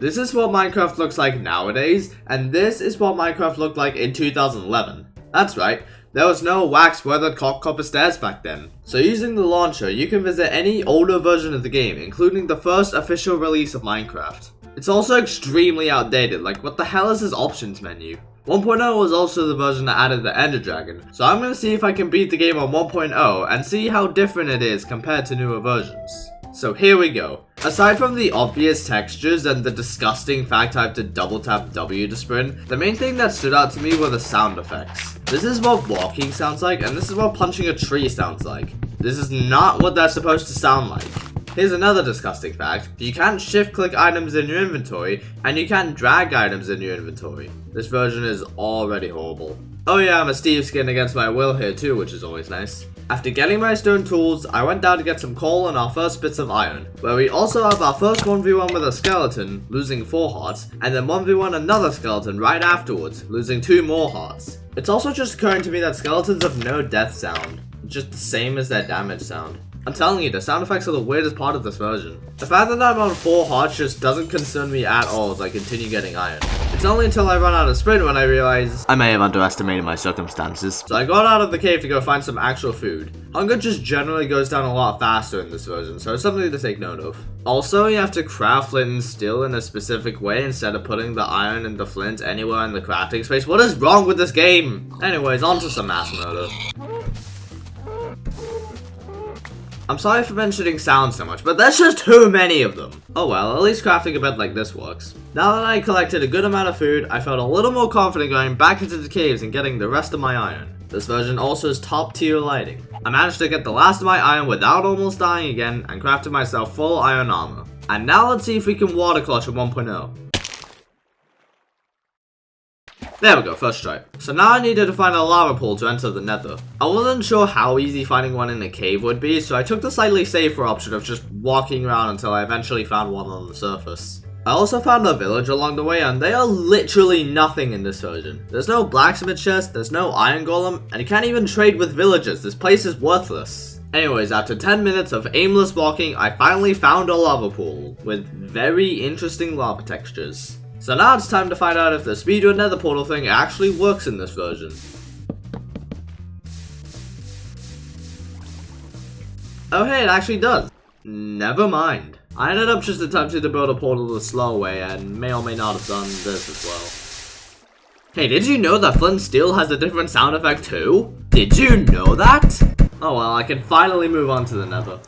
This is what Minecraft looks like nowadays, and this is what Minecraft looked like in 2011. That's right, there was no wax-weathered copper stairs back then. So using the launcher, you can visit any older version of the game, including the first official release of Minecraft. It's also extremely outdated, like what the hell is this options menu? 1.0 was also the version that added the Ender Dragon, so I'm gonna see if I can beat the game on 1.0 and see how different it is compared to newer versions. So here we go. Aside from the obvious textures and the disgusting fact I have to double tap W to sprint, the main thing that stood out to me were the sound effects. This is what walking sounds like, and this is what punching a tree sounds like. This is not what that's supposed to sound like. Here's another disgusting fact. You can't shift click items in your inventory, and you can't drag items in your inventory. This version is already horrible. Oh yeah, I'm a Steve skin against my will here too, which is always nice. After getting my stone tools, I went down to get some coal and our first bits of iron, where we also have our first 1v1 with a skeleton, losing 4 hearts, and then 1v1 another skeleton right afterwards, losing 2 more hearts. It's also just occurring to me that skeletons have no death sound, just the same as their damage sound. I'm telling you, the sound effects are the weirdest part of this version. The fact that I'm on 4 hearts just doesn't concern me at all as I continue getting iron. It's only until I run out of sprint when I realize I may have underestimated my circumstances. So I got out of the cave to go find some actual food. Hunger just generally goes down a lot faster in this version, so it's something to take note of. Also, you have to craft flint and steel in a specific way instead of putting the iron and the flint anywhere in the crafting space. What is wrong with this game? Anyways, on to some mass murder. I'm sorry for mentioning sound so much, but there's just too many of them. Oh well, at least crafting a bed like this works. Now that I collected a good amount of food, I felt a little more confident going back into the caves and getting the rest of my iron. This version also has top tier lighting. I managed to get the last of my iron without almost dying again and crafted myself full iron armor. And now let's see if we can water clutch at 1.0. There we go, first try. So now I needed to find a lava pool to enter the Nether. I wasn't sure how easy finding one in a cave would be, so I took the slightly safer option of just walking around until I eventually found one on the surface. I also found a village along the way, and they are literally nothing in this version. There's no blacksmith chest, there's no iron golem, and you can't even trade with villagers. This place is worthless. Anyways, after 10 minutes of aimless walking, I finally found a lava pool with very interesting lava textures. So now it's time to find out if the speedrun nether portal thing actually works in this version. Oh hey, it actually does. Never mind. I ended up just attempting to build a portal the slow way and may or may not have done this as well. Hey, did you know that flint and steel has a different sound effect too? Did you know that? Oh well, I can finally move on to the nether.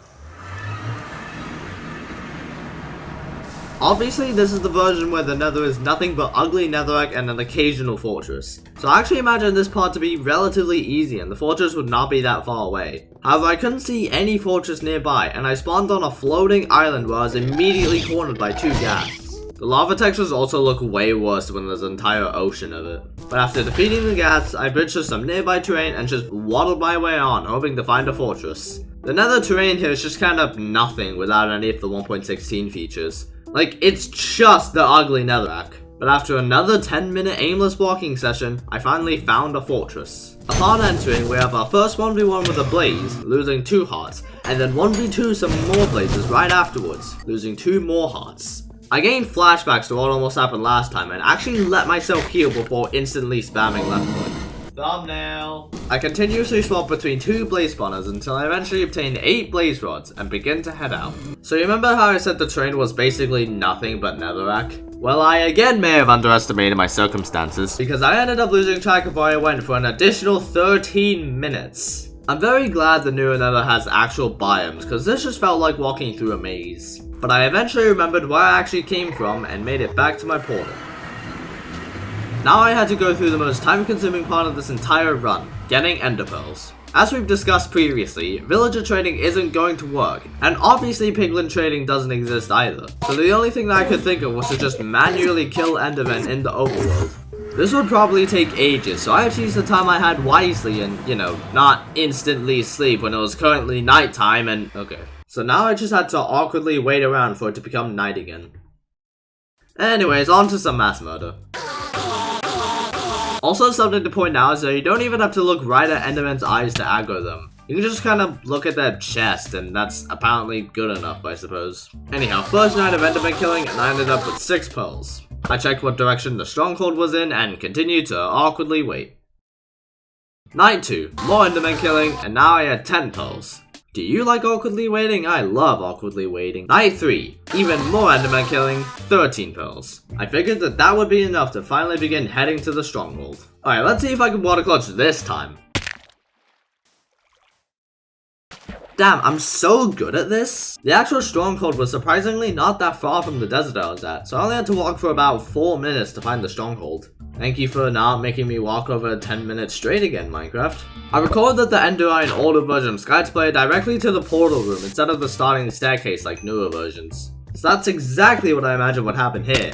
Obviously, this is the version where the nether is nothing but ugly netherrack and an occasional fortress. So I actually imagine this part to be relatively easy and the fortress would not be that far away. However, I couldn't see any fortress nearby and I spawned on a floating island where I was immediately cornered by 2 ghats. The lava textures also look way worse when there's an entire ocean of it. But after defeating the ghats, I bridged to some nearby terrain and just waddled my way on, hoping to find a fortress. The nether terrain here is just kind of nothing without any of the 1.16 features. Like, it's just the ugly netherrack. But after another 10-minute aimless walking session, I finally found a fortress. Upon entering, we have our first 1v1 with a blaze, losing 2 hearts, and then 1v2 some more blazes right afterwards, losing 2 more hearts. I gained flashbacks to what almost happened last time and actually let myself heal before instantly spamming left click. Thumbnail! I continuously swap between 2 blaze spawners until I eventually obtained 8 blaze rods and begin to head out. So you remember how I said the terrain was basically nothing but netherrack? Well, I again may have underestimated my circumstances because I ended up losing track of where I went for an additional 13 minutes. I'm very glad the newer nether has actual biomes because this just felt like walking through a maze. But I eventually remembered where I actually came from and made it back to my portal. Now I had to go through the most time-consuming part of this entire run, getting ender pearls. As we've discussed previously, villager trading isn't going to work, and obviously piglin trading doesn't exist either. So the only thing that I could think of was to just manually kill endermen in the overworld. This would probably take ages, so I had to use the time I had wisely and, you know, not instantly sleep when it was currently nighttime and okay. So now I just had to awkwardly wait around for it to become night again. Anyways, on to some mass murder. Also, something to point out is that you don't even have to look right at endermen's eyes to aggro them. You can just kind of look at their chest, and that's apparently good enough, I suppose. Anyhow, first night of Enderman killing, and I ended up with 6 pearls. I checked what direction the Stronghold was in, and continued to awkwardly wait. Night 2, more Enderman killing, and now I had 10 pearls. Do you like awkwardly waiting? I love awkwardly waiting. Night 3, even more Enderman killing, 13 pearls. I figured that would be enough to finally begin heading to the Stronghold. Alright, let's see if I can water clutch this time. Damn, I'm so good at this. The actual Stronghold was surprisingly not that far from the desert I was at, so I only had to walk for about 4 minutes to find the Stronghold. Thank you for not making me walk over 10 minutes straight again, Minecraft. I recorded that the Endereye in older versions guides player directly to the portal room instead of the starting staircase like newer versions. So that's exactly what I imagine would happen here.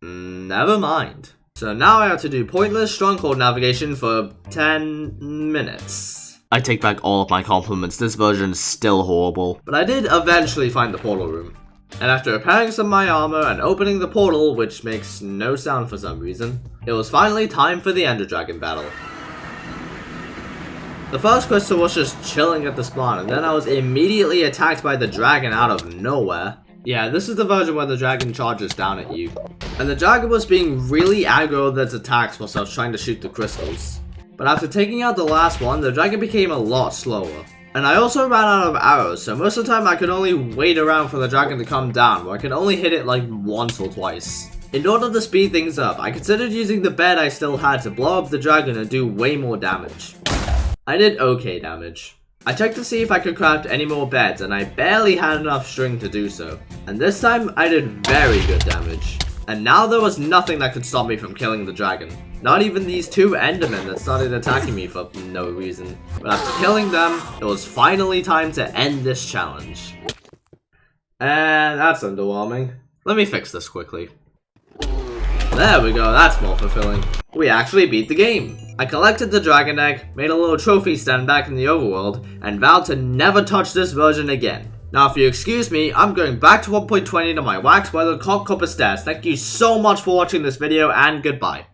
Never mind. So now I have to do pointless Stronghold navigation for 10 minutes. I take back all of my compliments, this version is still horrible. But I did eventually find the portal room. And after repairing some of my armor and opening the portal, which makes no sound for some reason, it was finally time for the Ender Dragon battle. The first crystal was just chilling at the spawn, and then I was immediately attacked by the dragon out of nowhere. Yeah, this is the version where the dragon charges down at you. And the dragon was being really aggro with its attacks whilst I was trying to shoot the crystals. But after taking out the last one, the dragon became a lot slower. And I also ran out of arrows, so most of the time I could only wait around for the dragon to come down, where I could only hit it like once or twice. In order to speed things up, I considered using the bed I still had to blow up the dragon and do way more damage. I did okay damage. I checked to see if I could craft any more beds, and I barely had enough string to do so. And this time, I did very good damage. And now there was nothing that could stop me from killing the dragon. Not even these 2 Endermen that started attacking me for no reason. But after killing them, it was finally time to end this challenge. And that's underwhelming. Let me fix this quickly. There we go, that's more fulfilling. We actually beat the game. I collected the dragon egg, made a little trophy stand back in the overworld, and vowed to never touch this version again. Now if you excuse me, I'm going back to 1.20 to my wax weathered cock copper stairs. Thank you so much for watching this video, and goodbye.